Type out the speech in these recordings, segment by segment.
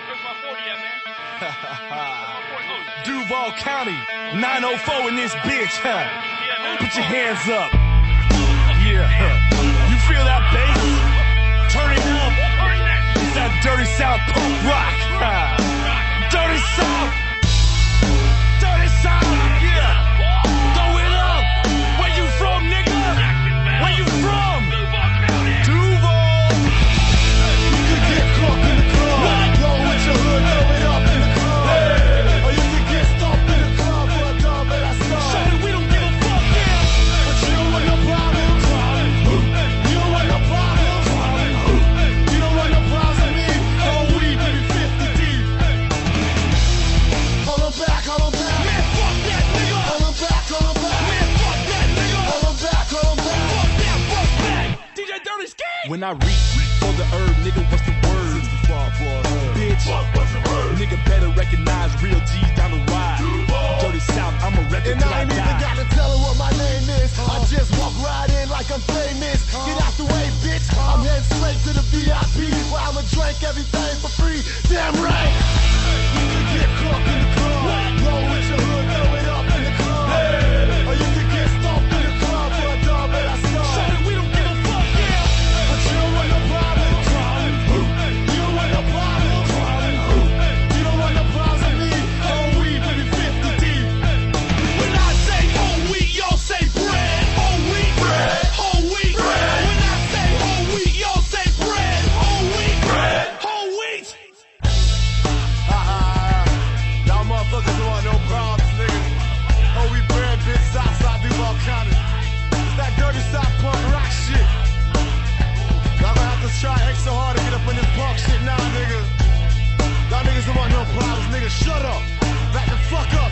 Where's my 40 at, man? Duval County, 904 in this bitch, huh? Yeah, Put your hands up. Yeah. You feel that bass? Turn it up. It's that dirty South punk rock. Dirty South. Dirty South. Yeah. Throw it up. Where you from, nigga? Where you from? Duval. You could get caught in the club. Go with your hood, throw it up in the club. Or you could get stomped in the club for a dub and I saw. Shawty, we don't give a fuck, yeah. But you don't want no problems. You don't want no problems. You don't want no problems with me. Oh, we baby 50 deep. Hold on back, hold on back. Man, fuck that nigga. Hold on back, hold on back. Man, fuck that nigga. Hold on back, hold on back. Fuck that, fuck that. DJ Dirty Ski. When I reach for the herb, nigga, what's the word? 65 for a herb. Bitch, what's the word? Nigga better recognize real G's down the ride. Dirty South, I'ma rep it till I die. And I ain't even gotta tell her what my name is. I just walk right in like I'm famous. Get out the way, bitch. I'm heading straight to the VIP where I'ma drink everything for free. Damn right. You can get caught in the club. Roll with your hood, throw it up in the club. Or you can get stomped in the club for a dub and I saw. Shawty, we don't give a fuck, yeah. But you don't want no problems. You don't want no problems. You don't want no problems with me. Oh, we baby 50 deep. When I say whole wheat, y'all say bread. Whole wheat, bread. Whole wheat, bread. When I say whole wheat, y'all say bread. Whole wheat, bread. Whole wheat. Y'all motherfuckers don't want no problems, nigga. Whole wheat bread, bitch, Southside Duval County. It's that dirty South punk rock shit. Y'all gonna have to try extra hard to get up in this punk shit now, nigga. Y'all niggas don't want no problems, nigga. Shut up. Back the fuck up.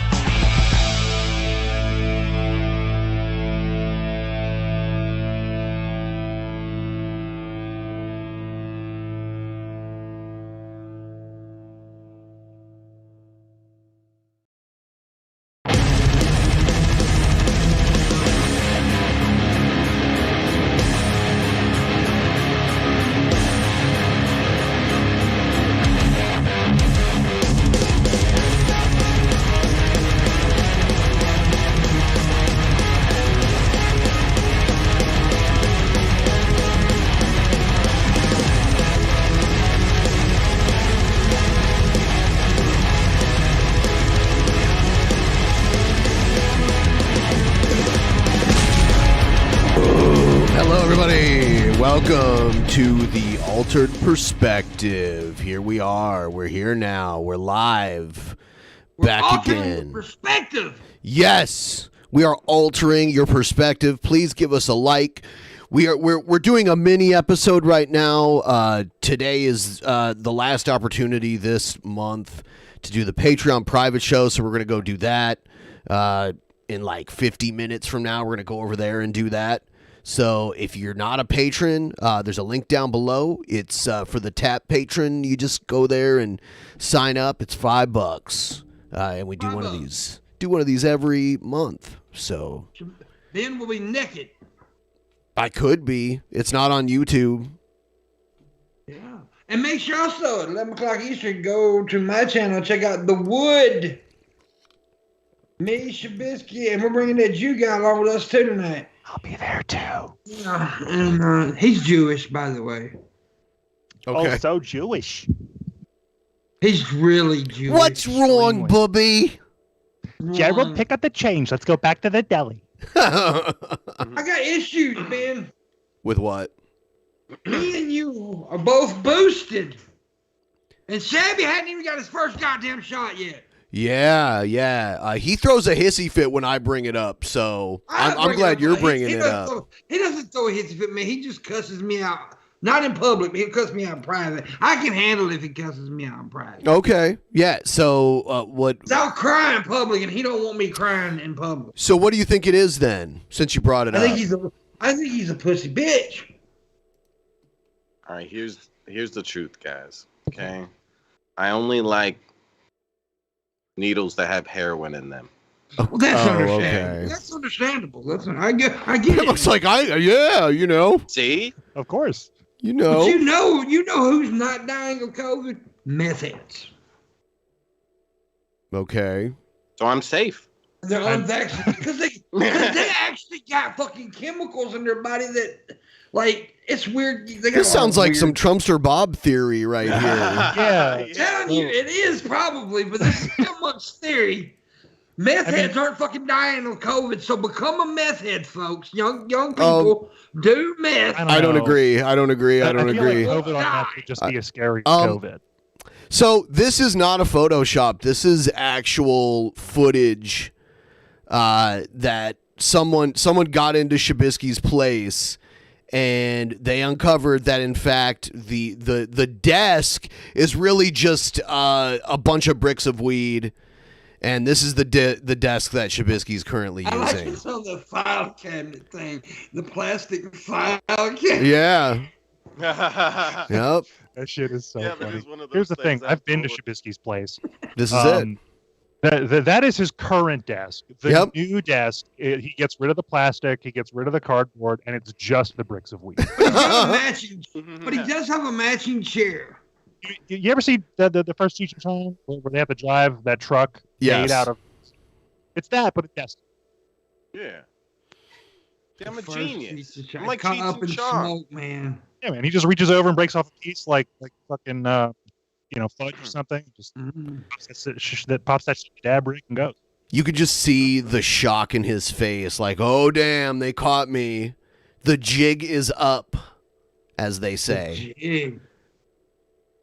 Hello, everybody. Welcome to the Altered Perspective. Here we are. We're here now. We're live. Back again. Perspective. Yes, we are altering your perspective. Please give us a like. We're doing a mini episode right now. Today is the last opportunity this month to do the Patreon private show, so we're going to go do that. In like 50 minutes from now, we're going to go over there and do that. So if you're not a patron, there's a link down below. It's for the tap patron. You just go there and sign up. It's $5, and we do one of these. Do one of these every month. So Ben will be naked. I could be. It's not on YouTube. Yeah, and make sure also at 11 o'clock Eastern, go to my channel. Check out The Wood. Me, Shabisky, and we're bringing that Jew guy along with us too tonight. I'll be there too. Yeah, and he's Jewish, by the way. Okay. Oh, so Jewish. He's really Jewish. What's wrong, Bubby? Gerald, pick up the change. Let's go back to the deli. I got issues, Ben. With what? Me and you are both boosted. And Shabby hadn't even got his first goddamn shot yet. Yeah. He throws a hissy fit when I bring it up, so I'm glad you're bringing it up. He doesn't throw a hissy fit, man. He just cusses me out. Not in public, but he'll cuss me out in private. I can handle it if he cusses me out in private. Okay, yeah. So what? I'll cry in public, and he don't want me crying in public. So what do you think it is then? Since you brought it up, I think he's a pussy bitch. All right, here's the truth, guys. Okay, I only like needles that have heroin in them. Well, that's understandable. Okay. That's understandable. I get it. It looks like you know. See? Of course. You But know. you know who's not dying of COVID? Meth heads. Okay. So I'm safe. They're unvaccinated because they actually got fucking chemicals in their body that, like, it's weird. This sounds like some Trumpster Bob theory right here. Yeah. I'm telling you, it is probably, but this is so much theory. Meth heads aren't fucking dying of COVID, so become a meth head, folks. Young people do meth. I don't agree. I don't agree. I don't feel agree. Like COVID on meth would just be a scary COVID. So this is not a Photoshop. This is actual footage that someone got into Shabisky's place, and they uncovered that in fact the desk is really just a bunch of bricks of weed, and this is the desk that Shabisky's currently using. I like this on the file cabinet thing, the plastic file cabinet. Yeah. Yep. That shit is so funny. One of those Here's the thing. things I've been to Shabisky's place. This is it. That is his current desk. The Yep. new desk, he gets rid of the plastic, he gets rid of the cardboard, and it's just the bricks of weed. But he does have a matching chair. You ever see the first Cheech and Chong where they have to drive that truck made out of? It's that, but a desk. Yeah. I'm a First genius. Cheech and I'm like Chong. Cut Cheech up and in Chong. smoke, man. Yeah, man. He just reaches over and breaks off a piece like fucking fudge or something. Just pops that dab brick and goes. You could just see the shock in his face, like, oh damn, they caught me. The jig is up, as they say.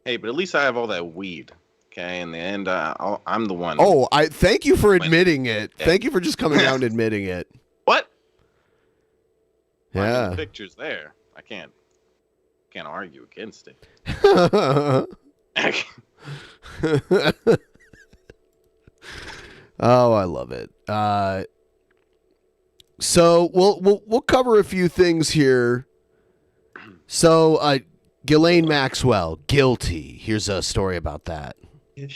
Hey, but at least I have all that weed. Okay, in the end, I'm the one. Oh, I thank you for admitting it. Thank you for just coming out and admitting it. What? Yeah. The pictures there. I can't argue against it. Oh, I love it. So we'll cover a few things here. So, Ghislaine Maxwell, guilty. Here's a story about that. A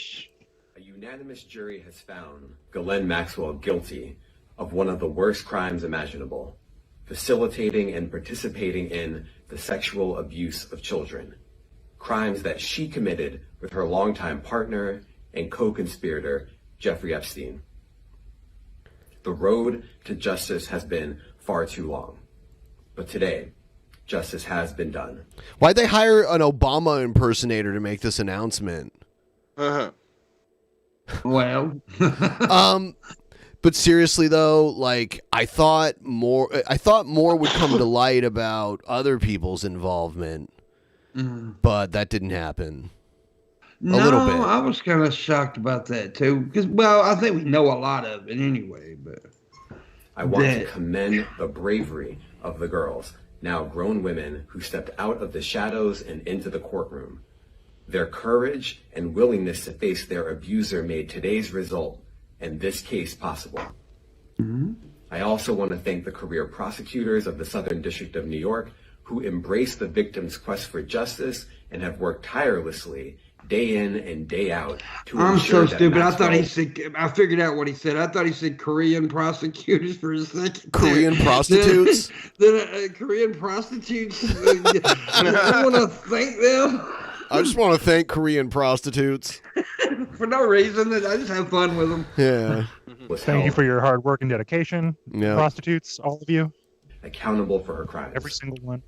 unanimous jury has found Ghislaine Maxwell guilty of one of the worst crimes imaginable, facilitating and participating in the sexual abuse of children, crimes that she committed with her longtime partner and co-conspirator, Jeffrey Epstein. The road to justice has been far too long, but today, justice has been done. Why'd they hire an Obama impersonator to make this announcement? Well, but seriously though, like I thought more would come to light about other people's involvement, but that didn't happen. A little bit. I was kind of shocked about that too, because I think we know a lot of it anyway. But I want to commend the bravery of the girls, now grown women, who stepped out of the shadows and into the courtroom. Their courage and willingness to face their abuser made today's result and this case possible. I also want to thank the career prosecutors of the Southern District of New York, who embraced the victim's quest for justice and have worked tirelessly day in and day out to I'm ensure so that stupid. I Maxwell- thought he said. I figured out what he said. I thought he said Korean prosecutors for a second. Korean prostitutes? Korean prostitutes. I want to thank them. I just want to thank Korean prostitutes. For no reason. I just have fun with them. Yeah. Thank you for your hard work and dedication, Yeah. prostitutes, all of you. accountable for her crimes. Every single one.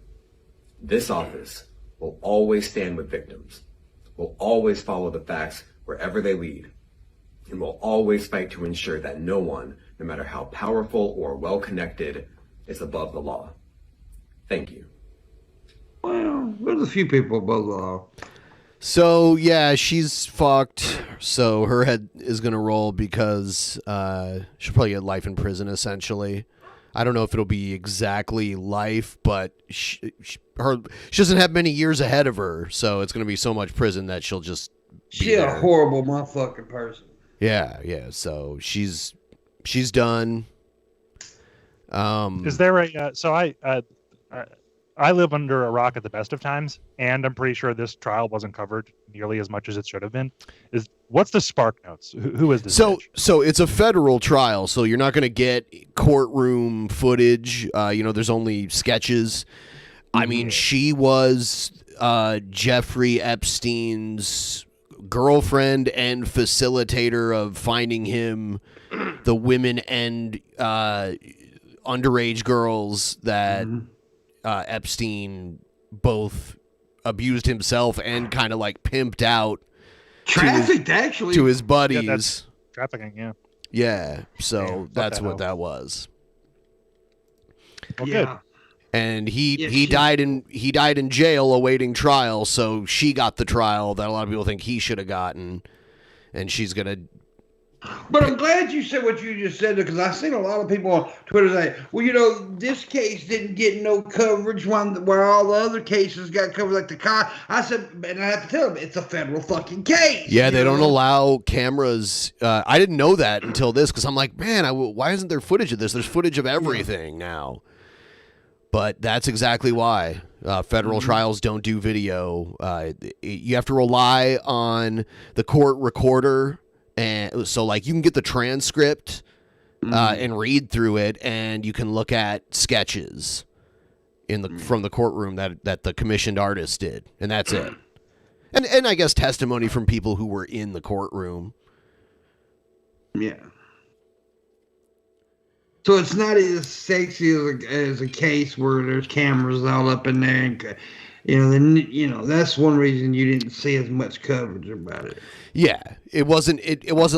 This office will always stand with victims, will always follow the facts wherever they lead, and will always fight to ensure that no one, no matter how powerful or well-connected, is above the law. Thank you. Well, there's a few people above the law. So, yeah, she's fucked. So her head is going to roll because she'll probably get life in prison, essentially. I don't know if it'll be exactly life, but she doesn't have many years ahead of her. So it's going to be so much prison that she'll just She's a horrible motherfucking person. Yeah. So she's done. Is there a so I live under a rock at the best of times, and I'm pretty sure this trial wasn't covered nearly as much as it should have been. What's the spark notes? Who is this? So it's a federal trial, so you're not going to get courtroom footage. There's only sketches. I mean, she was Jeffrey Epstein's girlfriend and facilitator of finding him the women and underage girls that Epstein both abused himself and kind of like pimped out. Trafficked, actually. To his buddies. Yeah, that's trafficking, yeah. Yeah, so Damn, that's what up. that was. Well, Yeah. good. And he died in jail awaiting trial, so she got the trial that a lot of people think he should have gotten, and she's gonna. But I'm glad you said what you just said, because I've seen a lot of people on Twitter say, well, you know, this case didn't get no coverage where all the other cases got covered, like the car. I said, and I have to tell them, it's a federal fucking case. Yeah, they don't allow cameras. I didn't know that until this, because I'm like, man, why isn't there footage of this? There's footage of everything now. But that's exactly why federal trials don't do video. You have to rely on the court recorder. And so, like, you can get the transcript and read through it, and you can look at sketches from the courtroom that the commissioned artist did, and that's it. And I guess testimony from people who were in the courtroom. Yeah. So it's not as sexy as a case where there's cameras all up in there, and that's one reason you didn't see as much coverage about it. Yeah, it wasn't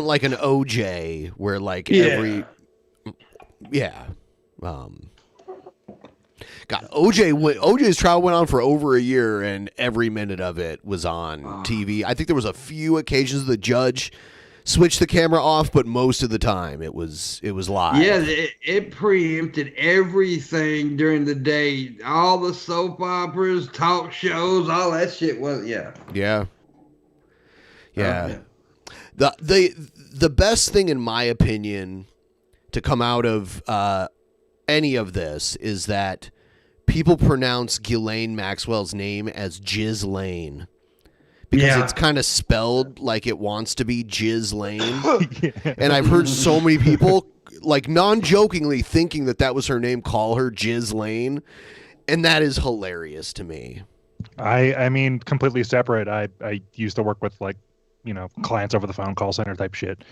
like an OJ where like every God, OJ's trial went on for over a year, and every minute of it was on TV. I think there was a few occasions the judge switched the camera off, but most of the time it was live. Yeah, it preempted everything during the day. All the soap operas, talk shows, all that shit was Yeah. Yeah. The best thing, in my opinion, to come out of any of this is that people pronounce Ghislaine Maxwell's name as Ghislaine. Because it's kind of spelled like it wants to be Ghislaine. And I've heard so many people, like, non-jokingly thinking that was her name, call her Ghislaine. And that is hilarious to me. I mean, completely separate. I used to work with, like, clients over the phone, call center type shit.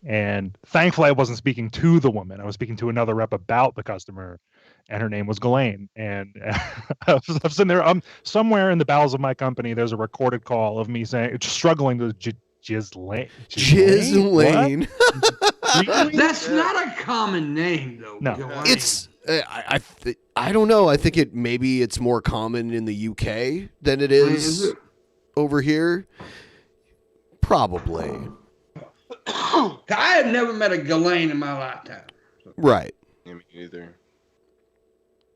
And thankfully I wasn't speaking to the woman. I was speaking to another rep about the customer, and her name was Ghislaine. And I was sitting there, somewhere in the bowels of my company, there's a recorded call of me saying, struggling to Ghislaine. Ghislaine. That's not a common name, though. No. Ghislaine. It's I don't know. I think maybe it's more common in the UK than it is over here. Probably. I have never met a Ghislaine in my lifetime. Right. Me either.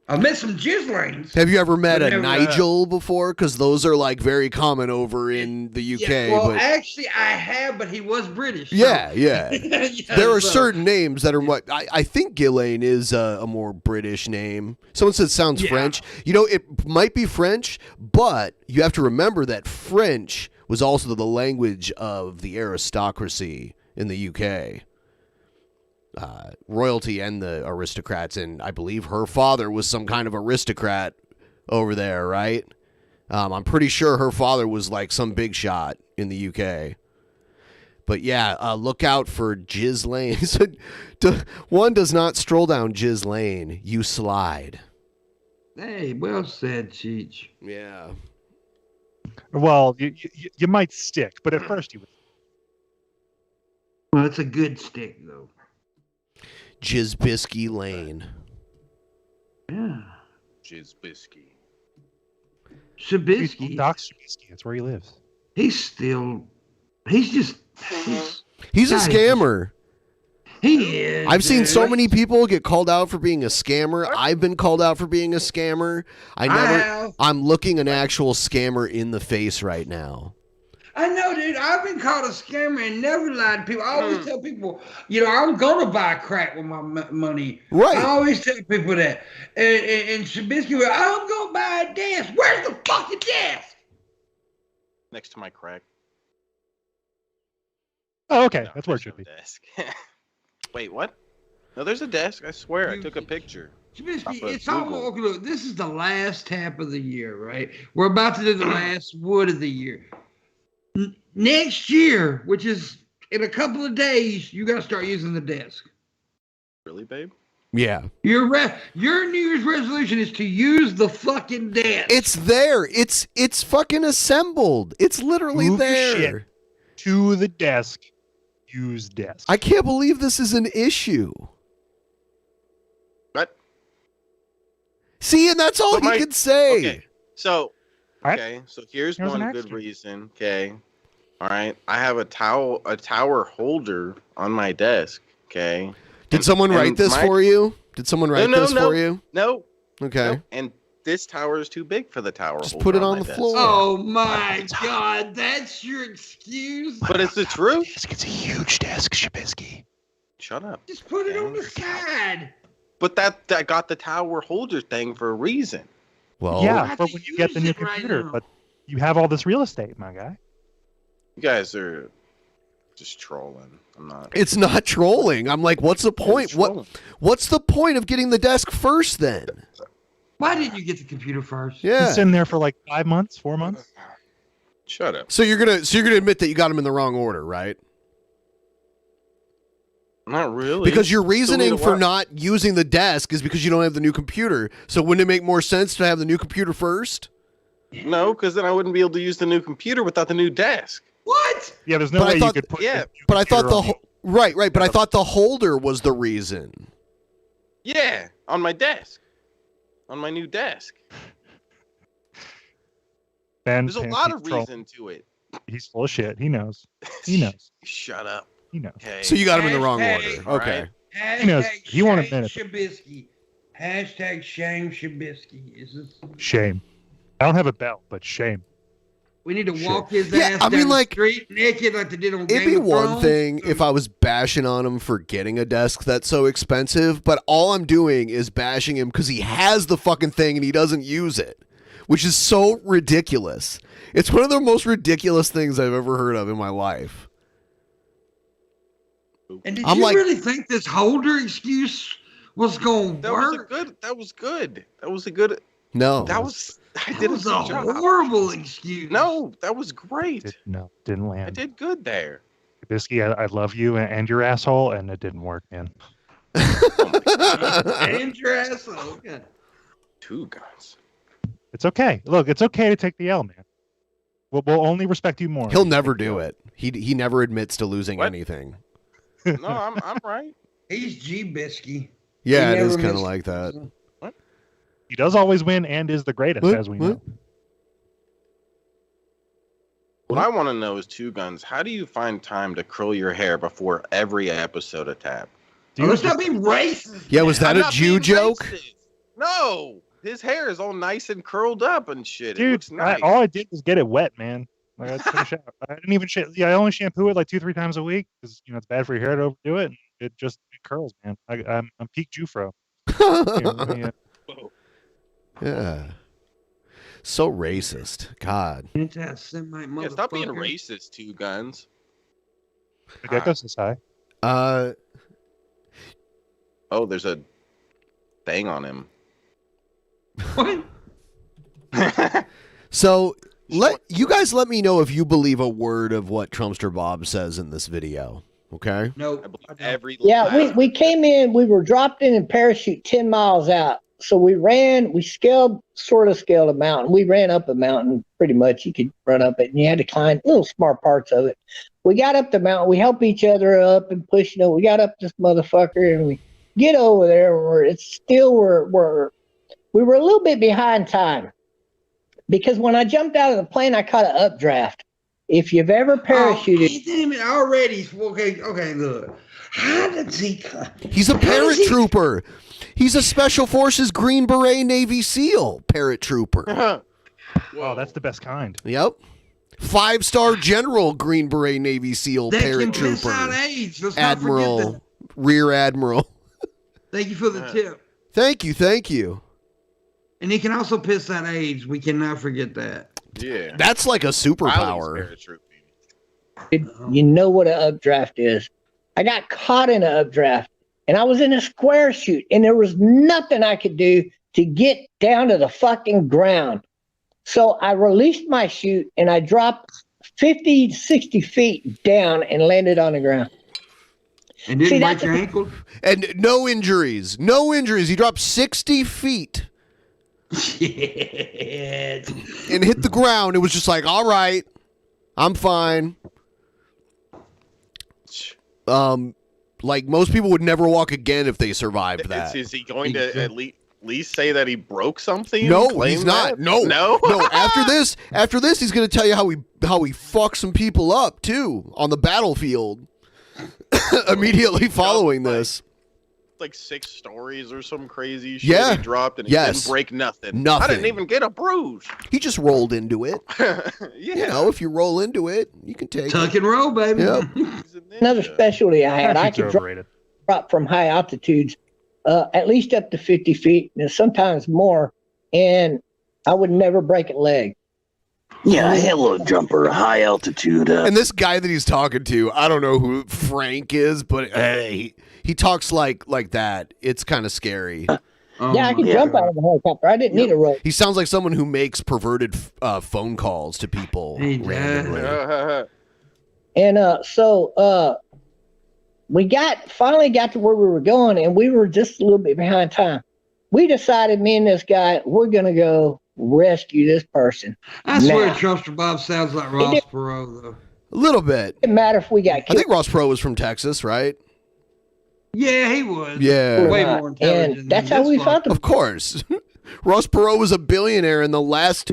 I've met some Ghislaines. Have you ever met a never, Nigel before? Because those are like very common over in the UK. Yeah, well, but actually, I have, but he was British. So. yeah. There are so- certain names that are what I think Ghislaine is a more British name. Someone said sounds French. It might be French, but you have to remember that French was also the language of the aristocracy in the UK. Royalty and the aristocrats, and I believe her father was some kind of aristocrat over there, right? I'm pretty sure her father was like some big shot in the UK. But yeah, look out for Ghislaine. One does not stroll down Ghislaine, you slide. Hey, well said, Cheech. Yeah. Well, you might stick, but at first you would. Well, it's a good stick, though. Shabisky Lane. Yeah. Shabisky. Shabisky. Doc Shabisky, that's where he lives. He's a scammer. He is. I've seen so dude. many people get called out for being a scammer. I've been called out for being a scammer. I'm looking an actual scammer in the face right now. I know, dude. I've been called a scammer and never lied to people. I always tell people, I'm going to buy crack with my money. Right. I always tell people that. And Shabisky, I'm going to buy a desk. Where's the fucking desk? Next to my crack. Oh, okay. No, That's where it there's should be. no desk. Wait, what? No, there's a desk. I swear. I took a picture. Shabisky, Papa it's all Google. okay. Look, this is the last tap of the year, right? We're about to do the last wood of the year. Next year, which is in a couple of days, you got to start using the desk. Really, babe? Yeah. Your New Year's resolution is to use the fucking desk. It's there. It's fucking assembled. It's literally Move your there. shit to the desk. Use desk. I can't believe this is an issue. What? See, and that's all But he can say. Okay. So, Alright. okay. So here's Here's one an good extra. reason. Okay. All right. I have a tower holder on my desk. Okay. Did someone write this for you? Did someone write this for you? No. Okay. No. And this tower is too big for the tower Just holder put it on my the desk. floor. Oh my God, that's your excuse? But it's the truth. It's a huge desk, Shabisky. Shut up. Just put it on the side. But that got the tower holder thing for a reason. Well, Yeah, have for to when you get the use new it right computer. now. But you have all this real estate, my guy. You guys are just trolling. I'm not. it's not trolling. I'm like, what's the point? trolling. What's the point of getting the desk first then? Why didn't you get the computer first? Yeah. It's in there for like 5 months, 4 months. Shut up. So you're gonna admit that you got them in the wrong order, right? Not really. Because your Still need reasoning to for work. not using the desk is because you don't have the new computer. So wouldn't it make more sense to have the new computer first? No, because then I wouldn't be able to use the new computer without the new desk. What? Yeah, there's no But I way thought- you could put. Yeah, your new But I thought computer the on right. But I thought the holder was the reason. Yeah, on my desk. On my new desk. Ben, There's a Ben, lot he's of trolling. reason to it. He's full of shit. He knows. He knows. Shut up. He knows. Okay. So you got them in the wrong Hashtag- order. Okay. Right. Hashtag He knows. He won't shame admit it. Shabisky. Hashtag shame Shabisky. Is this? Shame. I don't have a belt, but shame. We need to Shit. walk his Yeah, ass I mean, down like, the street naked like they did on It'd Game be of one Thrones. thing if I was bashing on him for getting a desk that's so expensive, but all I'm doing is bashing him because he has the fucking thing and he doesn't use it, which is so ridiculous. It's one of the most ridiculous things I've ever heard of in my life. And did I'm you like- really think this holder excuse was going to That was a work? good. That was good. That was a good. No. That was. I That did was a a good job. horrible excuse. No, that was great. Didn't I land. did good there. Shabisky, I love you and your asshole, and it didn't work, man. And your asshole. Okay. Two guns. It's okay. Look, it's okay to take the L, man. We'll only respect you more. He'll never do it. He never admits to losing What? anything. No, I'm right. He's G-Bisky. Yeah, He it is never kind of missed- like that. He does always win and is the greatest, What? as we What? know. What I want to know is Two Guns. How do you find time to curl your hair before every episode of Tap? Oh, let's not be racist. Yeah, was that I'm a not Jew being joke? racist. No, his hair is all nice and curled up and shit. It Dude, looks nice. all I did was get it wet, man. Like, I took a shower. I didn't even I only shampoo it like 2-3 times a week because it's bad for your hair to overdo it. And it curls, man. I'm peak Jufro. Here, let me, Yeah. So racist. God. Anti-Semite Yeah, stop being motherfucker. racist, Two Guns. the gecko says hi. Oh, there's a thing on him. What? So you guys let me know if you believe a word of what Trumpster Bob says in this video. Okay? No. I believe every Yeah, last- we came in, we were dropped in parachute 10 miles out. So we sort of scaled a mountain. We ran up a mountain pretty much. You could run up it and you had to climb little smart parts of it. We got up the mountain. We helped each other up and push, we got up this motherfucker and we get over there. We were a little bit behind time because when I jumped out of the plane, I caught an updraft. If you've ever parachuted, Oh, damn it, already. Okay, look. How does he come? He's a How does he- paratrooper. He's a Special Forces Green Beret Navy SEAL paratrooper. Oh, that's the best kind. Yep. 5-star General Green Beret Navy SEAL That can piss out paratrooper. AIDS. Let's not forget Admiral, that. Rear Admiral. Thank you for the tip. Thank you. And he can also piss out AIDS. We cannot forget that. Yeah. That's like a Riley's superpower. paratrooping. you know what an updraft is. I got caught in an updraft and I was in a square chute, and there was nothing I could do to get down to the fucking ground. So I released my chute, and I dropped 50, 60 feet down and landed on the ground. And didn't break your ankle? And no injuries. No injuries. He dropped 60 feet. Shit. And hit the ground. It was just like, all right, I'm fine. Like most people would never walk again if they survived that. Is he going to at least say that he broke something? No, he's not. That? No. No. After this, he's going to tell you how he fucked some people up too on the battlefield. Immediately following this. Like 6 stories or some crazy shit he dropped, and he didn't break nothing. I didn't even get a bruise. He just rolled into it. You know, if you roll into it, you can take Tuck and roll, baby. Yep. Another specialty I had, I could drop from high altitudes, at least up to 50 feet, and sometimes more, and I would never break a leg. Yeah, hello, jumper, high altitude. And this guy that he's talking to, I don't know who Frank is, but hey, he talks like that. It's kind of scary. I could jump out of a helicopter. I didn't need a rope. He sounds like someone who makes perverted phone calls to people randomly. And so we finally got to where we were going, and we were just a little bit behind time. We decided, me and this guy, we're going to go rescue this person. I swear Trumpster Bob sounds like Ross Perot, though. A little bit. It didn't matter if we got killed. I think Ross Perot was from Texas, right? Yeah, he was. Yeah. Way more intelligent. And that's how we found him. Of course. Ross Perot was a billionaire, and the last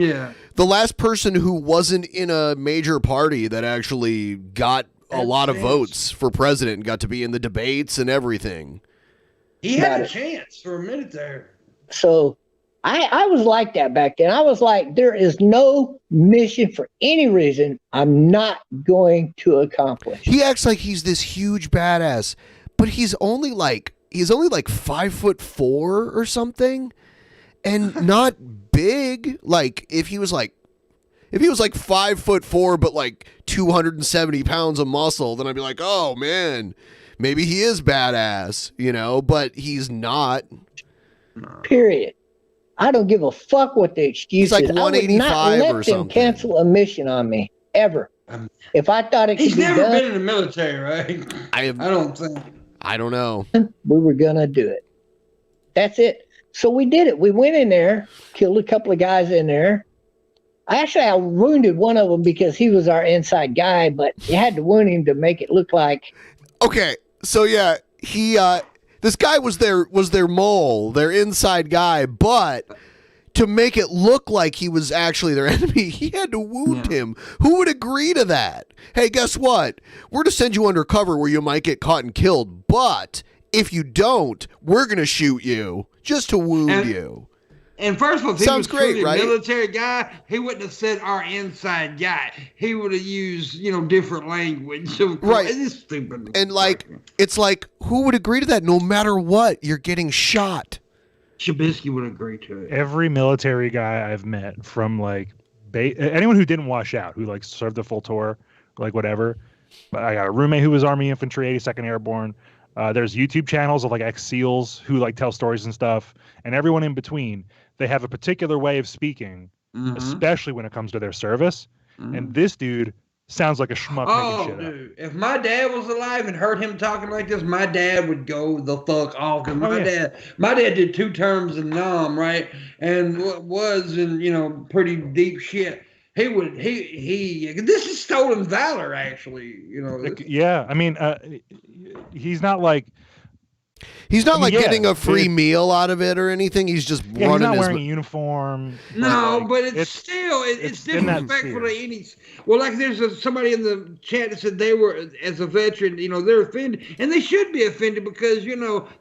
person who wasn't in a major party that actually got a lot of votes for president and got to be in the debates and everything. He had a chance for a minute there. So I was like that back then. I was like, there is no mission for any reason I'm not going to accomplish. He acts like he's this huge badass, but he's only like 5'4" or something, and not big. Like if he was like 5'4", but like 270 pounds of muscle, then I'd be like, oh man, maybe he is badass, you know, but he's not. Period. I don't give a fuck what the excuse is. He's like is. 185 I would not or let something. them cancel a mission on me, ever. If I thought it could He's be never done, been in the military, right? I don't think. I don't know. We were going to do it. That's it. So we did it. We went in there, killed a couple of guys in there. I wounded one of them because he was our inside guy, but you had to wound him to make it look like. Okay, so yeah, this guy was their mole, their inside guy, but to make it look like he was actually their enemy, he had to wound him. Who would agree to that? Hey, guess what? We're to send you undercover where you might get caught and killed, but if you don't, we're going to shoot you just to wound you. And first of all, if he Sounds was truly great, right? a military guy, he wouldn't have said our inside guy. He would have used, different language. So, Right. It's stupid. And it's like, who would agree to that? No matter what, you're getting shot. Shabisky would agree to it. Every military guy I've met, from anyone who didn't wash out, who served the full tour, whatever. But I got a roommate who was Army Infantry, 82nd Airborne. There's YouTube channels of ex-SEALs who tell stories and stuff, and everyone in between. They have a particular way of speaking, especially when it comes to their service. And this dude sounds like a schmuck making shit dude. If my dad was alive and heard him talking like this, my dad would go the fuck off. Cause my dad did 2 terms in Nam, right? And was in, pretty deep shit. This is stolen valor, actually. Yeah, I mean, he's not getting a free meal out of it or anything. He's just running. He's not wearing a uniform. No, but it's disrespectful to any. Well, there's somebody in the chat that said they were, as a veteran, they're offended, and they should be offended because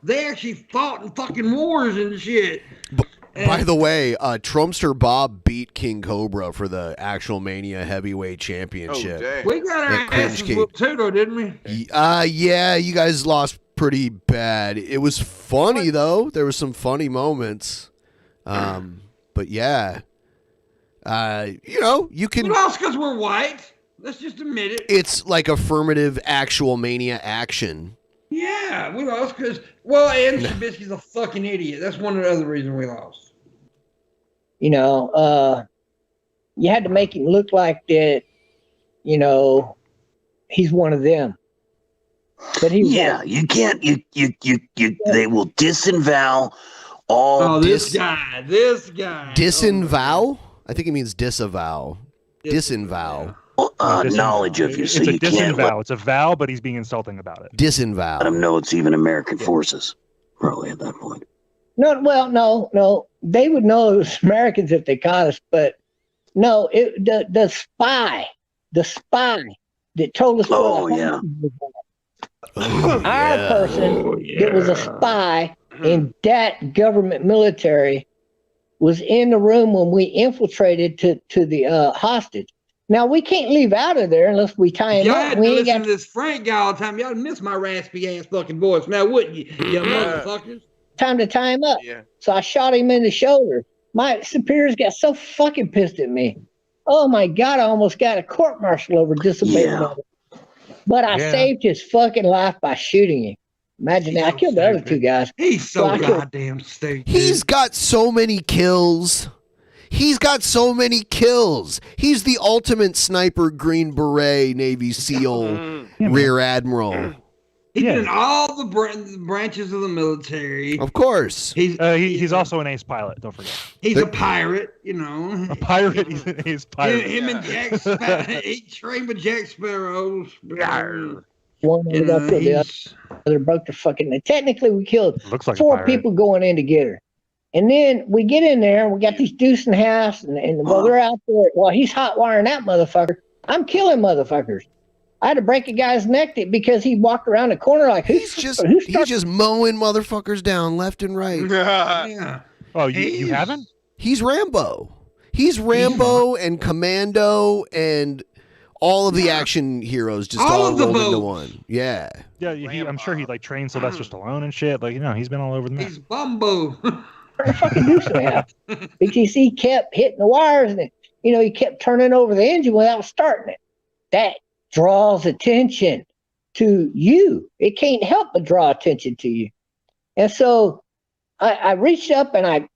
they actually fought in fucking wars and shit. By the way, Trumpster Bob beat King Cobra for the actual Mania Heavyweight Championship. Oh, we got our asses whooped too, though, didn't we? Yeah, you guys lost pretty bad. It was funny, though. There were some funny moments. But yeah. You can... We lost because we're white. Let's just admit it. It's like affirmative actual Mania action. Yeah, we lost because, well, and Shabisky's a fucking idiot. That's one of the other reasons we lost. You know, you had to make him look like that, you know, he's one of them. But he Yeah, you can't. You. They will disavow all. Oh, this guy. Disavow? I think it means disavow. Disavow. Knowledge of you. It's So a you can't disavow. It's a vow, but he's being insulting about it. Disavow. let them know it's even American forces. Probably at that point. No, well, no. They would know it was Americans if they caught us, but no, the spy that told us. Oh, yeah. Our person that was a spy in that government military was in the room when we infiltrated to the hostage. Now we can't leave out of there unless we tie him Y'all up. had We to ain't listen got to this Frank guy all the time. Y'all miss my raspy ass fucking voice now, wouldn't you? You motherfuckers. time to tie him up. Yeah. So I shot him in the shoulder. My superiors got so fucking pissed at me. Oh my God, I almost got a court martial over disobeying orders. But I saved his fucking life by shooting him. Imagine that. I killed the other two guys. He's so goddamn stupid. He's got so many kills. He's the ultimate sniper, Green Beret, Navy SEAL, Rear Admiral. He's been in all the branches of the military. Of course. He's also an ace pilot. Don't forget. He's a pirate, you know. A pirate. He's an ace pirate. Him and Jack Sparrow. He trained with Jack Sparrow. One ended up with the other broke the fucking. Technically, we killed Looks like 4 people going in to get her. And then we get in there and we got these deuce and halves and while they're out there, while he's hot wiring that motherfucker, I'm killing motherfuckers. I had to break a guy's neck because he walked around the corner like he's just mowing motherfuckers down left and right. Yeah. Oh, you haven't? He's Rambo. He's Rambo and Commando and all of the action heroes just all rolled into one. Yeah. Yeah, I'm sure he like trained Sylvester Stallone and shit. Like, you know, he's been all over the map. He's Bumbo. Fucking do that. BTC kept hitting the wires and he kept turning over the engine without starting it. That draws attention to you. It can't help but draw attention to you. And so I reached up and I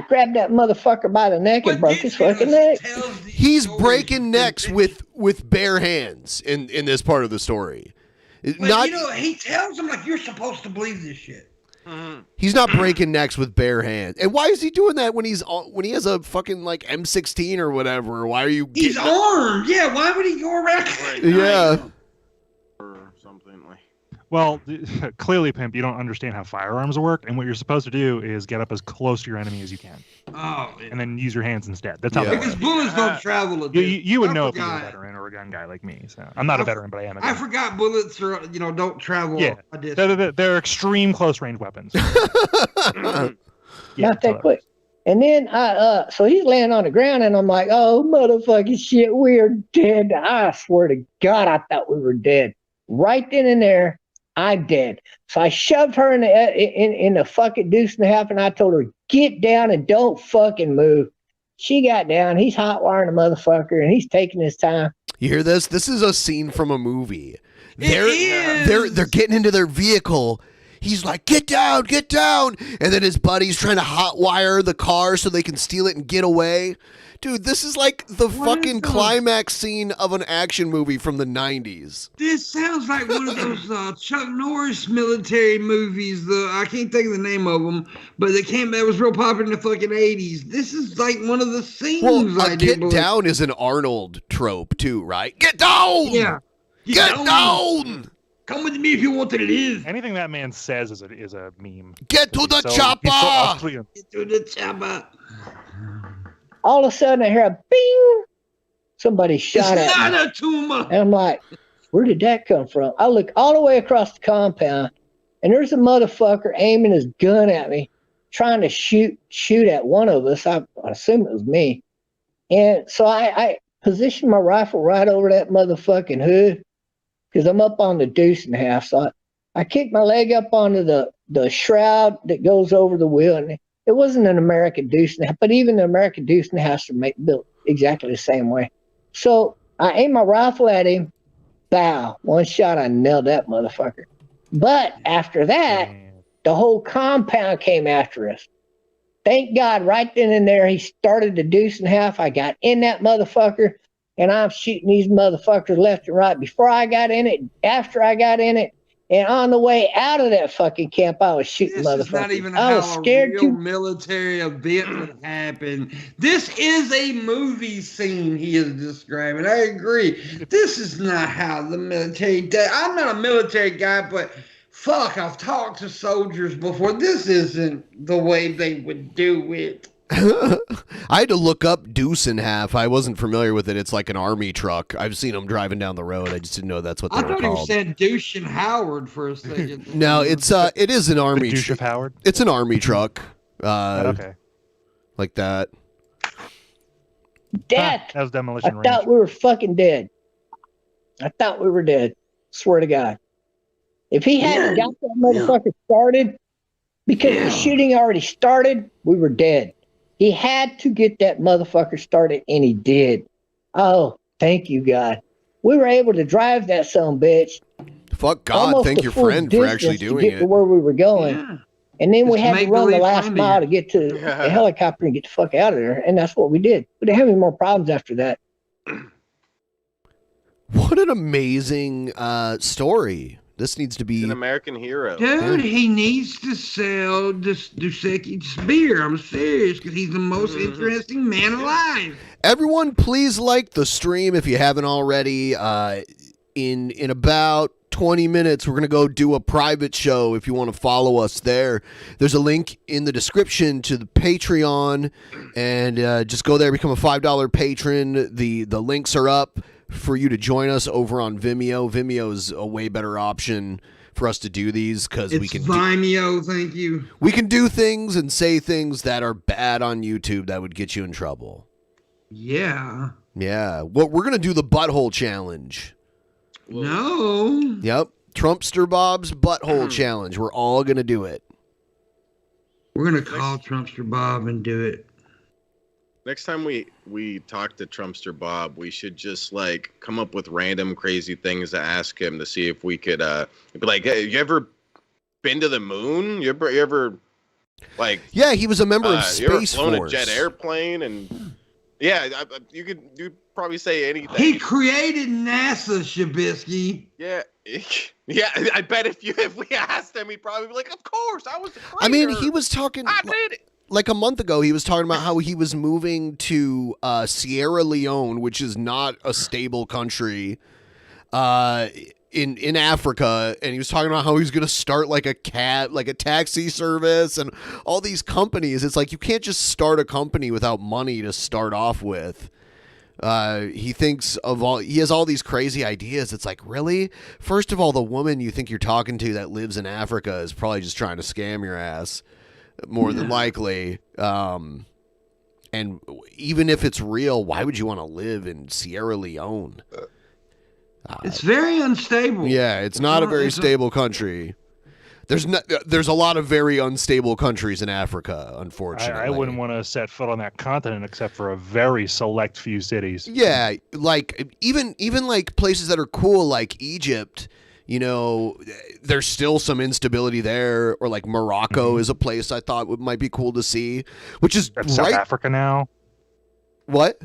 grabbed that motherfucker by the neck and broke his fucking neck. He's breaking necks with bare hands in this part of the story. But he tells him like, you're supposed to believe this shit. He's not breaking necks with bare hands. And why is he doing that when he has a fucking like M16 or whatever? Why are you? He's armed. Yeah. Why would he go around? Yeah. Or something like. Well, clearly, Pimp, you don't understand how firearms work, and what you're supposed to do is get up as close to your enemy as you can. Oh. And then use your hands instead. That's how. Because bullets don't travel. You would know if you're a veteran or a gun guy like me. So I'm not a veteran, but I am. I forgot bullets don't travel. Yeah, they're extreme close range weapons. Not that quick. And then so he's laying on the ground, and I'm like, oh motherfucking shit, we are dead. I swear to God, I thought we were dead. Right then and there, I'm dead. So I shoved her in the fucking deuce and a half, and I told her, get down and don't fucking move. She got down. He's hot wiring the motherfucker, and he's taking his time. You hear this? This is a scene from a movie. They're getting into their vehicle. He's like, get down, and then his buddy's trying to hot wire the car so they can steal it and get away. Dude, this is like the fucking climax scene of an action movie from the 90s. This sounds like one of those Chuck Norris military movies. I can't think of the name of them, but that was real popular in the fucking 80s. This is like one of the scenes. Well, get down is an Arnold trope too, right? Get down! Yeah. Get down! Come with me if you want to live. Anything that man says is a meme. Get to the chopper! Get to the chopper. All of a sudden, I hear a bing. Somebody shot at me. It's not a tumor. And I'm like, where did that come from? I look all the way across the compound, and there's a motherfucker aiming his gun at me, trying to shoot at one of us. I assume it was me. And so I positioned my rifle right over that motherfucking hood because I'm up on the deuce and a half. So I kicked my leg up onto the shroud that goes over the wheel, and it wasn't an American deuce and a half, but even the American deuce and a half are built exactly the same way. So I aimed my rifle at him. Bow. One shot, I nailed that motherfucker. But after that, the whole compound came after us. Thank God, right then and there, he started the deuce in half. I got in that motherfucker, and I'm shooting these motherfuckers left and right. Before I got in it, after I got in it, and on the way out of that fucking camp, I was shooting motherfuckers. This is not even I was how scared a real military event would happen. This is a movie scene he is describing. I agree. This is not how the military does. I'm not a military guy, but fuck, I've talked to soldiers before. This isn't the way they would do it. I had to look up deuce in half. I wasn't familiar with it. It's like an army truck. I've seen them driving down the road. I just didn't know that's what they I were thought called. you said douche and Howard for a second. No, it is an army douche of Howard. It's an army truck. Okay. Like that. Dad, that was demolition I range. thought we were fucking dead. I thought we were dead. Swear to God. If he hadn't got that motherfucker started, because the shooting already started, we were dead. He had to get that motherfucker started, and he did. Oh, thank you, God. We were able to drive that son bitch. Fuck God, thank your friend for actually doing to get it. to where we were going. Yeah. And then we Just had to make run the believe last friendly. mile to get to the helicopter and get the fuck out of there. And that's what we did. We didn't have any more problems after that. What an amazing story. This needs to be He's an American hero. Dude, he needs to sell this Dos Equis beer. I'm serious, because he's the most interesting man alive. Everyone, please like the stream if you haven't already. In about 20 minutes, we're going to go do a private show if you want to follow us there. There's a link in the description to the Patreon, and just go there, become a $5 patron. The links are up for you to join us over on Vimeo. Vimeo is a way better option for us to do these because we can Vimeo, thank you. We can do things and say things that are bad on YouTube that would get you in trouble. Yeah. Yeah. Well, we're going to do the butthole challenge. No. Yep. Trumpster Bob's butthole challenge. We're all going to do it. We're going to call Trumpster Bob and do it. Next time we talk to Trumpster Bob, we should just like come up with random crazy things to ask him to see if we could be like, hey, you ever been to the moon? You ever like? Yeah, he was a member of you ever Space flown Force. a jet airplane, and yeah, you'd probably say anything. He created NASA, Shabisky. Yeah, yeah. I bet if we asked him, he'd probably be like, "Of course, I was the creator. I mean, he was talking. I did it." Like a month ago, he was talking about how he was moving to Sierra Leone, which is not a stable country in Africa, and he was talking about how he was going to start like a taxi service and all these companies. It's like you can't just start a company without money to start off with. He has all these crazy ideas. It's like, really? First of all, the woman you think you're talking to that lives in Africa is probably just trying to scam your ass. More than likely. And even if it's real, why would you want to live in Sierra Leone? It's very unstable. Yeah, it's not a very stable country. There's a lot of very unstable countries in Africa, unfortunately. I wouldn't want to set foot on that continent except for a very select few cities. Yeah, like even like places that are cool, like Egypt. You know, there's still some instability there, or like Morocco is a place I thought might be cool to see, which is That's South Africa now. What?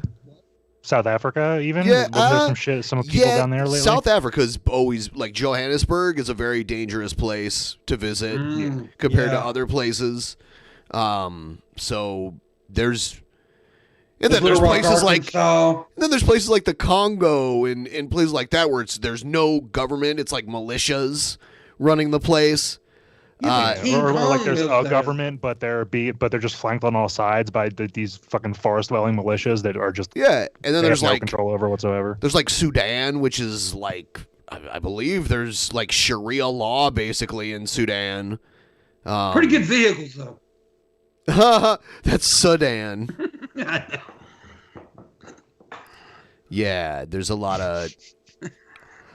South Africa, even? Yeah, Was there some people down there lately? South Africa is always like Johannesburg is a very dangerous place to visit compared to other places. So there's. And then there's places like the Congo and places like that where there's no government. It's like militias running the place. Or like there's a government, but they're just flanked on all sides by these fucking forest dwelling militias that are just and then there's no like control over whatsoever. There's like Sudan, which is like I believe there's like Sharia law basically in Sudan. Pretty good vehicles though. That's Sudan. Yeah, there's a lot of.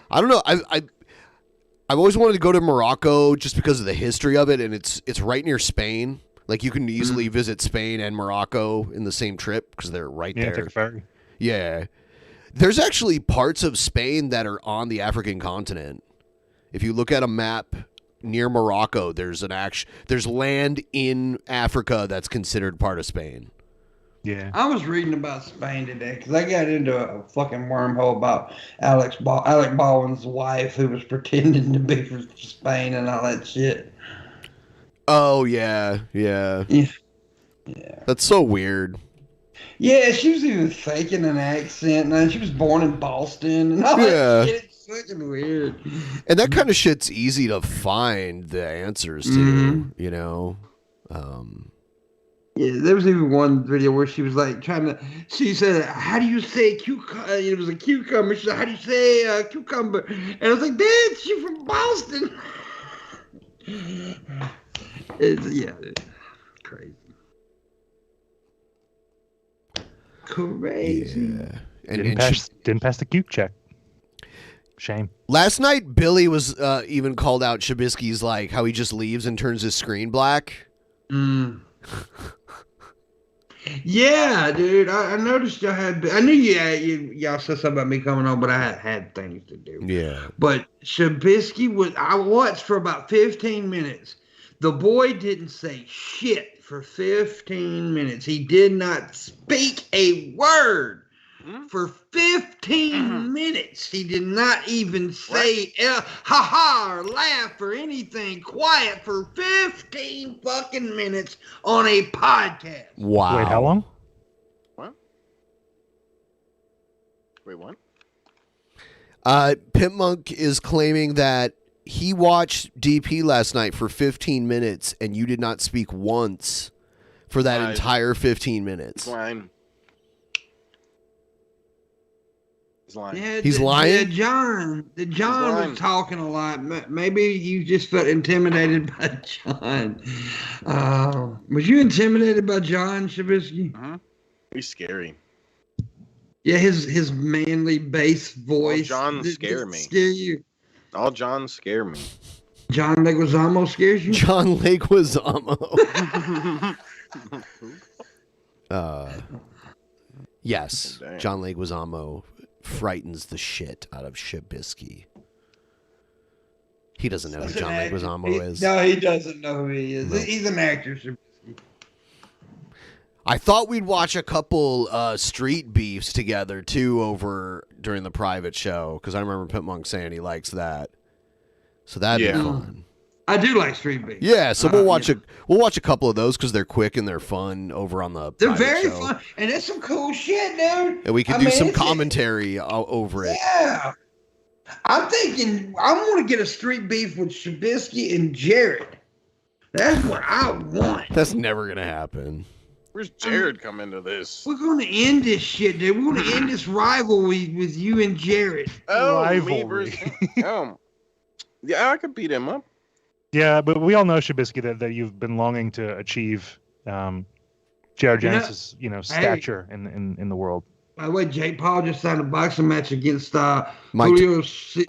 I don't know. I've always wanted to go to Morocco just because of the history of it, and it's right near Spain. Like you can easily visit Spain and Morocco in the same trip because they're right there. Take a ferry. Yeah, there's actually parts of Spain that are on the African continent. If you look at a map near Morocco, there's land in Africa that's considered part of Spain. Yeah. I was reading about Spain today because I got into a fucking wormhole about Alec Baldwin's wife who was pretending to be from Spain and all that shit. Oh, yeah. That's so weird. Yeah, she was even faking an accent, and she was born in Boston and all that shit. It's fucking weird. And that kind of shit's easy to find the answers to, you know? Yeah, there was even one video where she was like she said, how do you say cucumber? It was a cucumber. She said, how do you say cucumber? And I was like, bitch, she's from Boston. It's crazy. Crazy. Yeah. And Didn't pass the cuke check. Shame. Last night, Billy was even called out Shabisky's, like, how he just leaves and turns his screen black. Yeah, dude. I noticed y'all had. I knew y'all said something about me coming on, but I had things to do. Yeah. But Shabisky was. I watched for about 15 minutes. The boy didn't say shit for 15 minutes. He did not speak a word for 15 minutes. He did not even say ha-ha or laugh or anything. Quiet for 15 fucking minutes on a podcast. Wow. Wait, how long? What? Wait, what? Pimpmunk is claiming that he watched DP last night for 15 minutes and you did not speak once for that entire 15 minutes. Lying. He's lying. Yeah, He's lying? Yeah, John was talking a lot. Maybe you just felt intimidated by John. Was you intimidated by John, Shabisky? He's scary. Yeah, his manly bass voice. All John scare me. Scare you. All John scare me. John Leguizamo scares you? John Leguizamo. Yes, Damn. John Leguizamo frightens the shit out of Shabisky. He doesn't know who John Leguizamo is. No, he doesn't know who he is. No. He's an actor, Shabisky. I thought we'd watch a couple street beefs together too over during the private show because I remember Pimpmunk saying he likes that, so that'd be fun. I do like street beefs. Yeah, so we'll watch a couple of those because they're quick and they're fun over on the. They're very show. fun, and it's some cool shit, dude. And we can do some commentary over it. Yeah, I'm thinking I want to get a street beef with Shabisky and Jared. That's what I want. That's never gonna happen. Where's Jared come into this? We're going to end this shit, dude. We're going to end this rivalry with you and Jared. Rivalry. Yeah, I could beat him up. Yeah, but we all know, Shabisky, that you've been longing to achieve Jared Janice's, stature in the world. By the way, Jake Paul just signed a boxing match against Julio Chavez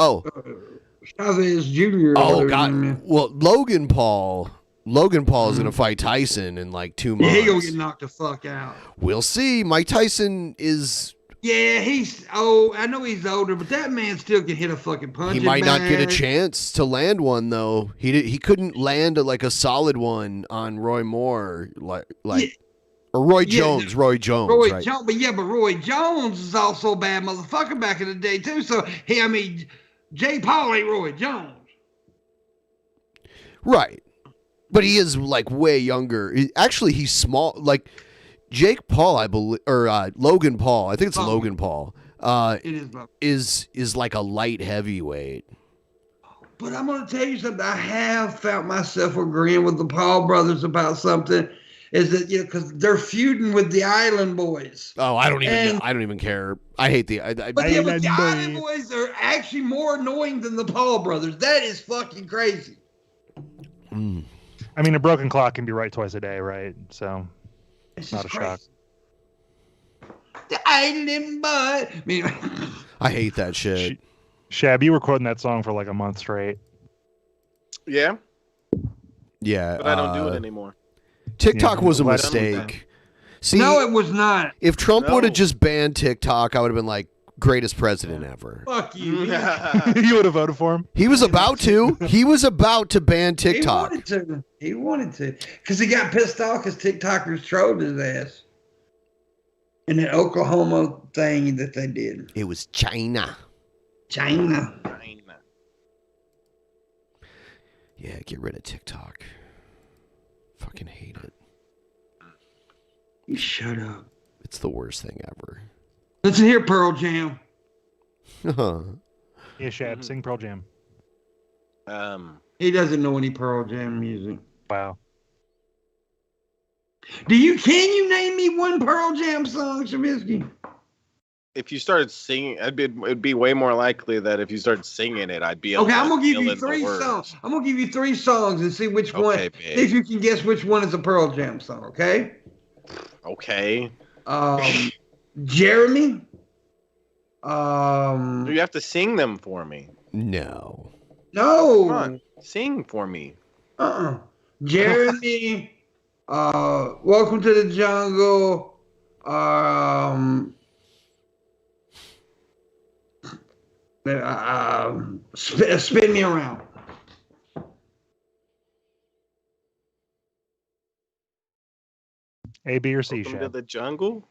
Jr. Oh, God. Well, Logan Paul is going to fight Tyson in like 2 months. Yeah, he's going to get knocked the fuck out. We'll see. Mike Tyson is... Yeah, he's old. I know he's older, but that man still can hit a fucking punch. He might not get a chance to land one, though. He couldn't land a solid one on Roy Moore, or Roy Jones. Roy Jones, right? Jones, but Roy Jones is also a bad motherfucker back in the day, too. So, Jay Paul ain't Roy Jones. Right. But he is way younger. Actually, he's small. Jake Paul, I believe, or Logan Paul. I think it's Logan Paul. It is like a light heavyweight. But I'm gonna tell you something. I have found myself agreeing with the Paul brothers about something. Is that because they're feuding with the Island Boys? Oh, I don't even care. I hate the. The Island Boys are actually more annoying than the Paul brothers. That is fucking crazy. I mean, a broken clock can be right twice a day, right? So, it's not a shock. The Island Boy. I hate that shit. Shab, you were quoting that song for a month straight. Yeah. Yeah. But I don't do it anymore. TikTok was a mistake. See, no, it was not. If Trump would have just banned TikTok, I would have been like, greatest president ever. Fuck you. You would have voted for him. He was about to. He was about to ban TikTok. He wanted to. Because he got pissed off because TikTokers trolled his ass. In that Oklahoma thing that they did. It was China. China. Yeah, get rid of TikTok. Fucking hate it. You shut up. It's the worst thing ever. Listen here, Pearl Jam. Yeah, Shad, sing Pearl Jam. He doesn't know any Pearl Jam music. Wow. Can you name me one Pearl Jam song, Shabisky? If you started singing, it'd be way more likely that if you started singing it, I'd be able Okay, to I'm gonna give fill you in the 3 words. songs. I'm gonna give you 3 songs and see which one. Okay, See if you can guess which one is a Pearl Jam song. Okay. Okay. Jeremy. You have to sing them for me. No. No. Come on, sing for me. Jeremy. Welcome to the Jungle. Spin me around. A, B, or C, Welcome to Shad? the jungle.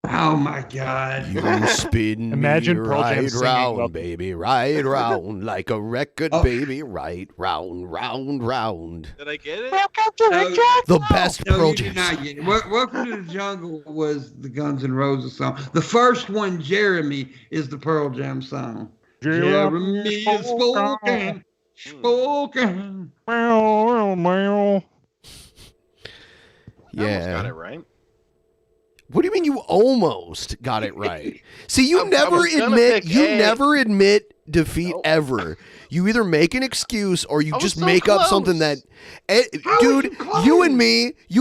Oh my God! You spin Imagine me Pearl Jam right singing round, while- baby, right round like a record, baby, right round, round, round. Did I get it? Welcome to No, the jungle. The best No, Pearl you did Jam. not get it. Welcome to the Jungle was the Guns N' Roses song. The first one, Jeremy, is the Pearl Jam song. Jeremy is spoken. I almost Yeah. got it right. What do you mean you almost got it right? See, you I never was gonna admit pick you A. never admit defeat Nope. ever. You either make an excuse or you I was just so make up close. something that How dude, was you close? you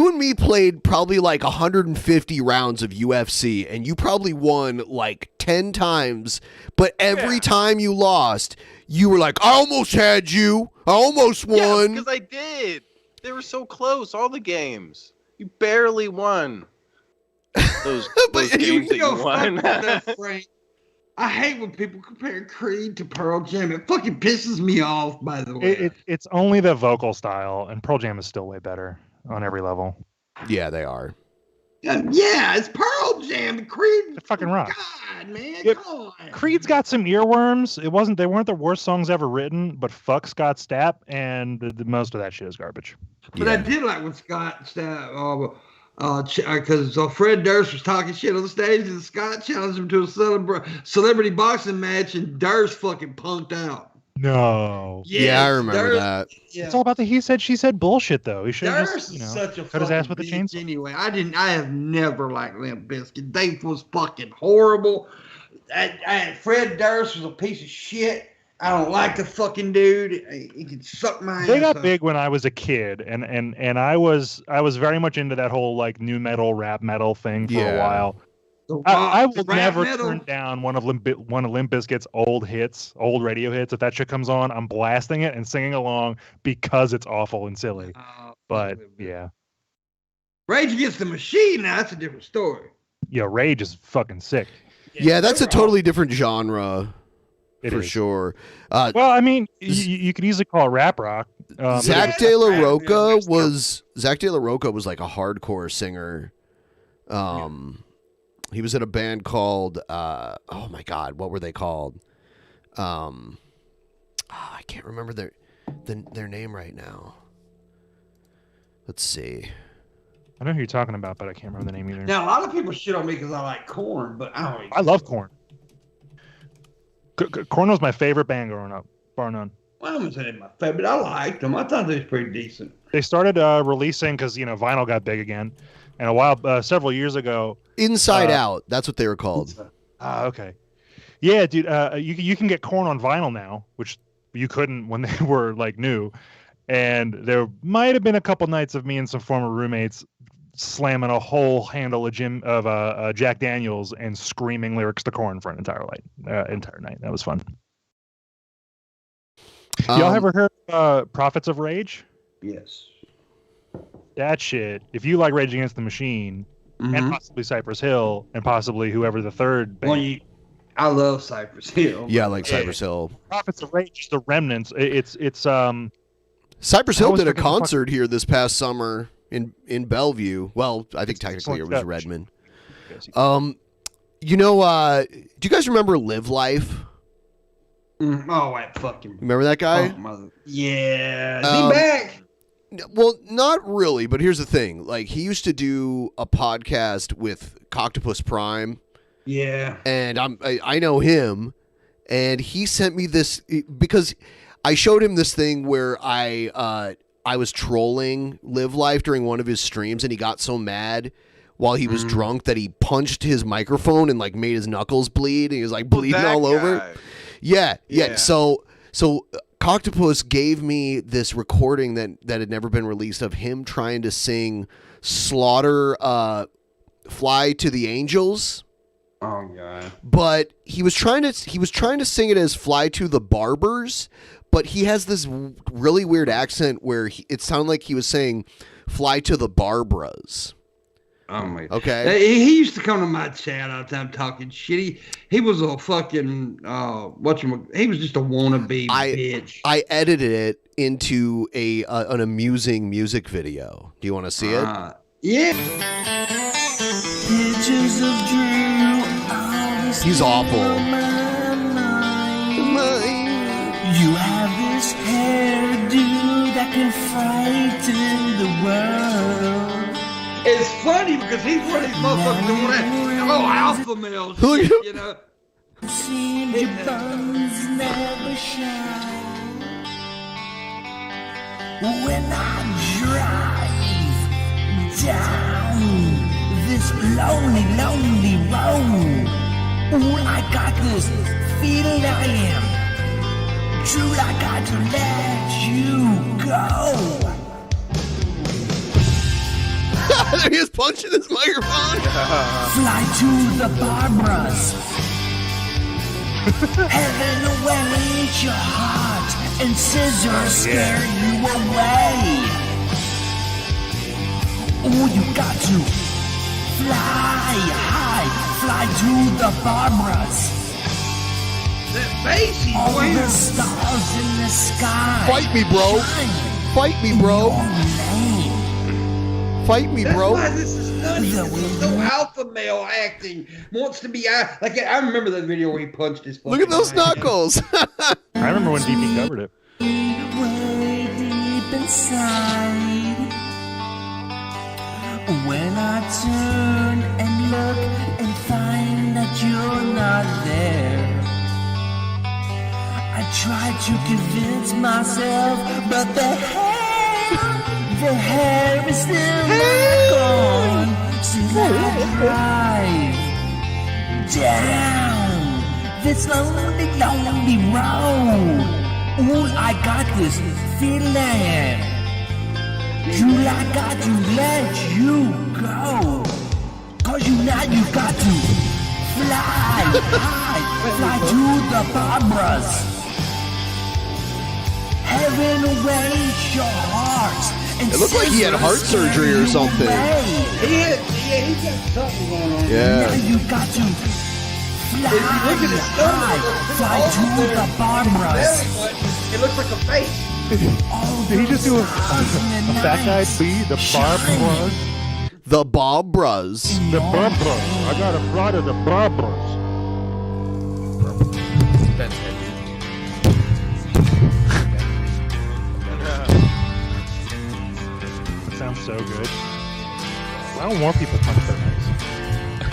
and me played probably like 150 rounds of UFC and you probably won like 10 times, but every time you lost, you were like, I almost had you. I almost Yeah, won. because I did. They were so close, all the games. You barely won. Those But games that you Yo, fuck won. that, Frank. I hate when people compare Creed to Pearl Jam. It fucking pisses me off, by the way. It's only the vocal style, and Pearl Jam is still way better on every level. Yeah, they are. Yeah, it's Pearl Jam. Creed. It fucking rocks. God, man, Yeah, come on. Creed's got some earworms. They weren't the worst songs ever written, but fuck Scott Stapp, and the most of that shit is garbage. But I did like when Scott because Fred Durst was talking shit on the stage, and Scott challenged him to a celebrity boxing match, and Durst fucking punked out. No. Yeah, I remember that. Yeah. It's all about the he said she said bullshit though. He should have Durst just, is such a cut his ass with a bitch chainsaw. anyway. I have never liked Limp Bizkit. They was fucking horrible. Fred Durst was a piece of shit. I don't like the fucking dude. He can suck my ass. They got up. big when I was a kid, and I was very much into that whole like new metal, rap metal thing for a while. I will never turn down one of Limp Bizkit's old radio hits. If that shit comes on, I'm blasting it and singing along because it's awful and silly. But yeah, Rage Against the Machine. Now that's a different story. yeah, Rage is fucking sick. Yeah, that's a totally different genre. It for is. sure. Well, I mean, you could easily call it rap rock. Zach De La Rocha was like a hardcore singer. He was in a band called oh my god, what were they called? I can't remember their name right now. Let's see. I know who you're talking about, but I can't remember the name either. Now a lot of people shit on me because I like Korn, but I don't. I love Korn. Korn was my favorite band growing up, bar none. Well, I'm gonna say my favorite. I liked them. I thought they was pretty decent. They started releasing because vinyl got big again, and several years ago. Inside Out, that's what they were called. Okay, yeah, dude. You can get Korn on vinyl now, which you couldn't when they were like new. And there might have been a couple nights of me and some former roommates slamming a whole handle of Jack Daniels and screaming lyrics to Korn for an entire night. That was fun. Y'all ever heard Prophets of Rage? Yes. That shit. If you like Rage Against the Machine and possibly Cypress Hill and possibly whoever the third band. I love Cypress Hill. Yeah, I like Cypress Hill. Prophets of Rage, just the remnants. It's Cypress Hill did a forget the concert here this past summer in Bellevue. Well, I think technically it was Redmond. You know, do you guys remember Live Life? Oh, I fucking remember that guy? Yeah, is he back? Well, not really, but here's the thing. Like, he used to do a podcast with Coctopus Prime. Yeah. And I know him, and he sent me this because I showed him this thing where I was trolling Live Life during one of his streams, and he got so mad while he was drunk that he punched his microphone and like made his knuckles bleed, and he was like bleeding all over. Yeah. So Coctopus gave me this recording that had never been released of him trying to sing Slaughter Fly to the Angels. Oh god. But he was trying to sing it as Fly to the Barbers, but he has this really weird accent where it sounded like he was saying Fly to the Barbaras. Oh my. Okay. He used to come to my chat all the time talking shit. He was a fucking he was just a wannabe bitch. I edited it into an amusing music video. Do you want to see it? Yeah. Pictures of Drew. He's awful. You have this hairdo that can frighten the world. It's funny because he's one of these motherfuckers that want to, alpha males, shit, you know. Seems your buns never shine. When I drive down this lonely, lonely road, ooh, I got this feeling I am true. I got to let you go. He's punching his microphone. Fly to the Barbaras. Heaven awaits your heart, and scissors scare you away. Oh, you got to fly high, fly to the Barbaras. All the stars in the sky. Fight me, bro. Fight me, bro. Fight me, bro. That's why this is nutty. This is so alpha male acting. Wants to be like I remember that video where he punched his. Look at those knuckles. I remember when DP covered it. Way deep inside, when I turn and look and find that you're not there, I try to convince myself, but the hair is still not gone. Still I drive down this lonely, lonely road. Ooh, I got this feeling. True, I got to let you go. Cause you got to fly high, fly to the Barbaras. Heaven awaits your heart. It looked like he had heart surgery or something. He got something going on. Yeah. Now you got to fly high, fly to the Barbaras. It looks like a face. Did he just do a fat guy beat? The Barbaras? The Barbaras. The Barbaras. I got a brother, the Barbaras. That sounds so good. Why don't more people punch their nose?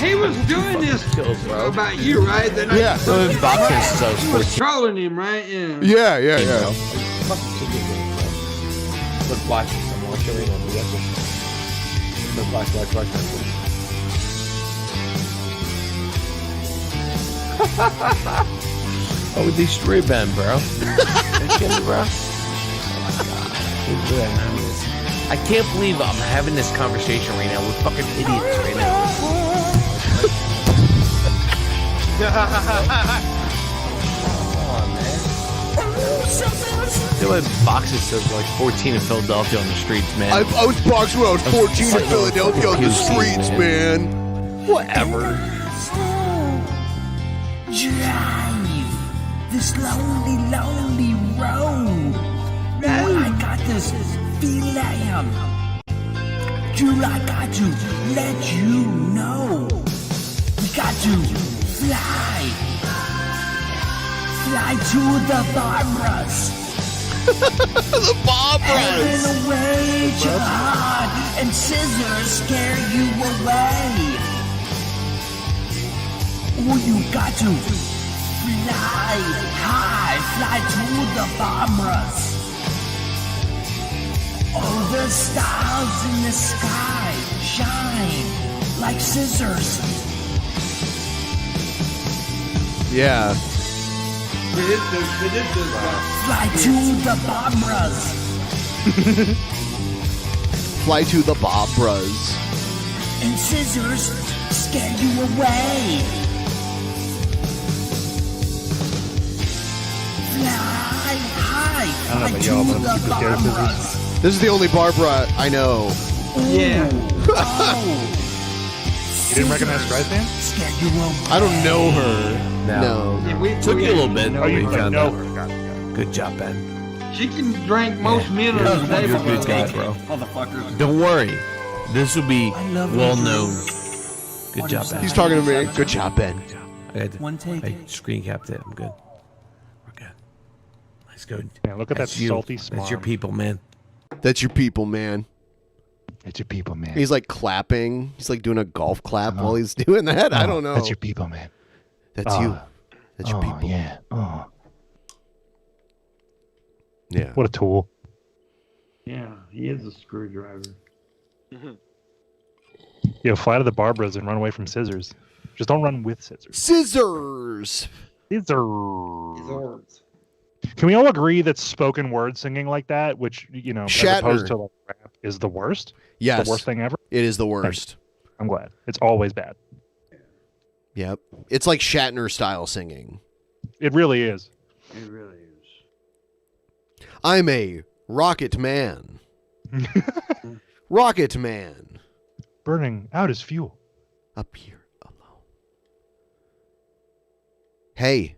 He was doing this about you, right? That Yeah. So his boxing is he was trolling him, right? Yeah. Yeah. Let's watch some more killing on the episode. Let's watch. Oh, with these stray band, bro. Bro. I can't believe I'm having this conversation right now with fucking idiots right now. I feel like boxes says like 14 in Philadelphia on the streets, man. I was boxing when I was 14 in Philadelphia on the streets, man. Whatever. drive this lonely, lonely road. Oh, I got this feeling. Dude, I got to let you know. We got to fly to the Barbaras. The Barbaras. Heaven away your heart and scissors scare you away. Oh, you got to fly high, fly to the Barbaras. All the stars in the sky shine like scissors. Yeah. It is this Fly to the Barbaras. Fly to the Barbaras. And scissors scare you away. Fly high, I don't know fly about y'all, but to I'm the super scared of Barbaras. scissors. This is the only Barbara I know. Yeah. Oh. You didn't recognize Streisand? Scared you away. I don't know her. No. Yeah, we Took you a little bit. Oh, you We found know out. her. Got it. Good job, Ben. She can drink most men You're of the a table. good guy, bro. Motherfuckers. Don't worry. This will be I love well you. known. What Good is job, that? Ben. He's talking to me. Good job, Ben. I had to, One take. I screen capped it. I'm good. We're good. Let's go. Man, look at That's that you. salty smile. That's your people, man. That's your people, man. That's your people, man. He's like clapping. He's like doing a golf clap while he's doing that. I don't know. That's your people, man. That's you. That's your people. Yeah. Oh. Yeah. What a tool. Yeah, he is a screwdriver. Yo, fly to the Barbaras and run away from scissors. Just don't run with scissors. Scissors. Scissors. Can we all agree that spoken word singing like that, which, you know, as opposed Shatner. to like rap, is the worst? Yes. The worst thing ever? It is the worst. I'm glad. It's always bad. Yep. It's like Shatner style singing. It really is. It really is. I'm a rocket man. Rocket man. Burning out as fuel. Up here alone. Hey.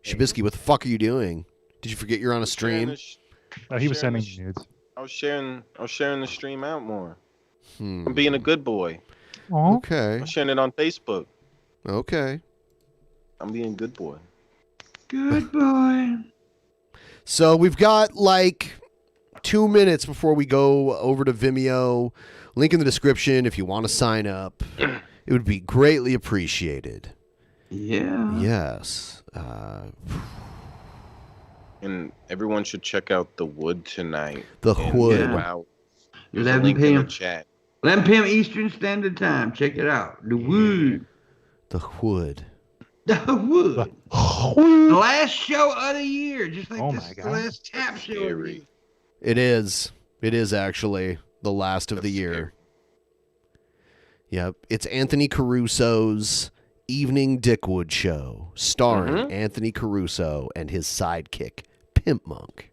Shabisky, what the fuck are you doing? Did you forget you're on a stream? Oh, he was Sharing sending the nudes. I was sharing the stream out more. I'm being a good boy. Okay. I'm sharing it on Facebook. Okay. I'm being a good boy. Good boy. So we've got like 2 minutes before we go over to Vimeo. Link in the description if you want to sign up. It would be greatly appreciated. Yeah. Yes. And everyone should check out The Wood tonight. The And Wood. Yeah. Wow. There's a 11 link in the p.m. chat. 11 p.m. Eastern Standard Time. Check it out. The Wood. The Wood. The Wood. The last show of the year. Just like Oh this my is the God. last tap show of the year. Scary. It is. It is actually the last of the That's year. scary. Yep. It's Anthony Caruso's Evening Dickwood Show, starring Anthony Caruso and his sidekick, Pimpmunk.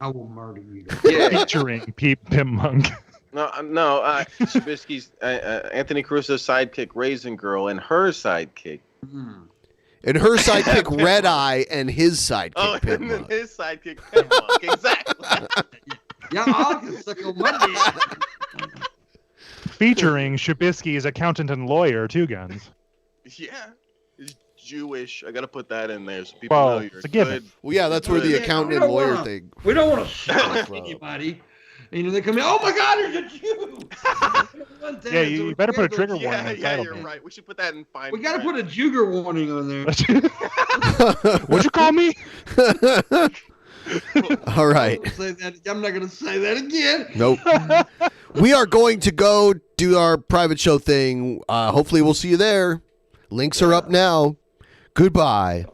I will murder you. Yeah. Featuring Pimpmunk. No. Shabisky's Anthony Caruso's sidekick, Raisin Girl, and her sidekick. And her sidekick, Red Eye, and his sidekick, Oh, and then Pimpmunk. his sidekick, Pimpmunk. Exactly. Y'all all can suck on my dick. Featuring Shabisky's accountant and lawyer, Two Guns. Yeah. He's Jewish. I gotta put that in there so people Well, know you're it's a given. good. Well, yeah, that's where the Good. accountant We and don't lawyer wanna- thing. We don't want to shock Bro. anybody. You know, they come in, oh my God, there's a Jew. One time, Yeah, so you we better put a gotta trigger go- warning. Yeah, in the yeah, title, you're man. right. We should put that in fine. We got to print. put a Juger warning on there. What'd you call me? All right. I'm not going to say that again. Nope. We are going to go do our private show thing. Hopefully, we'll see you there. Links are up now. Goodbye.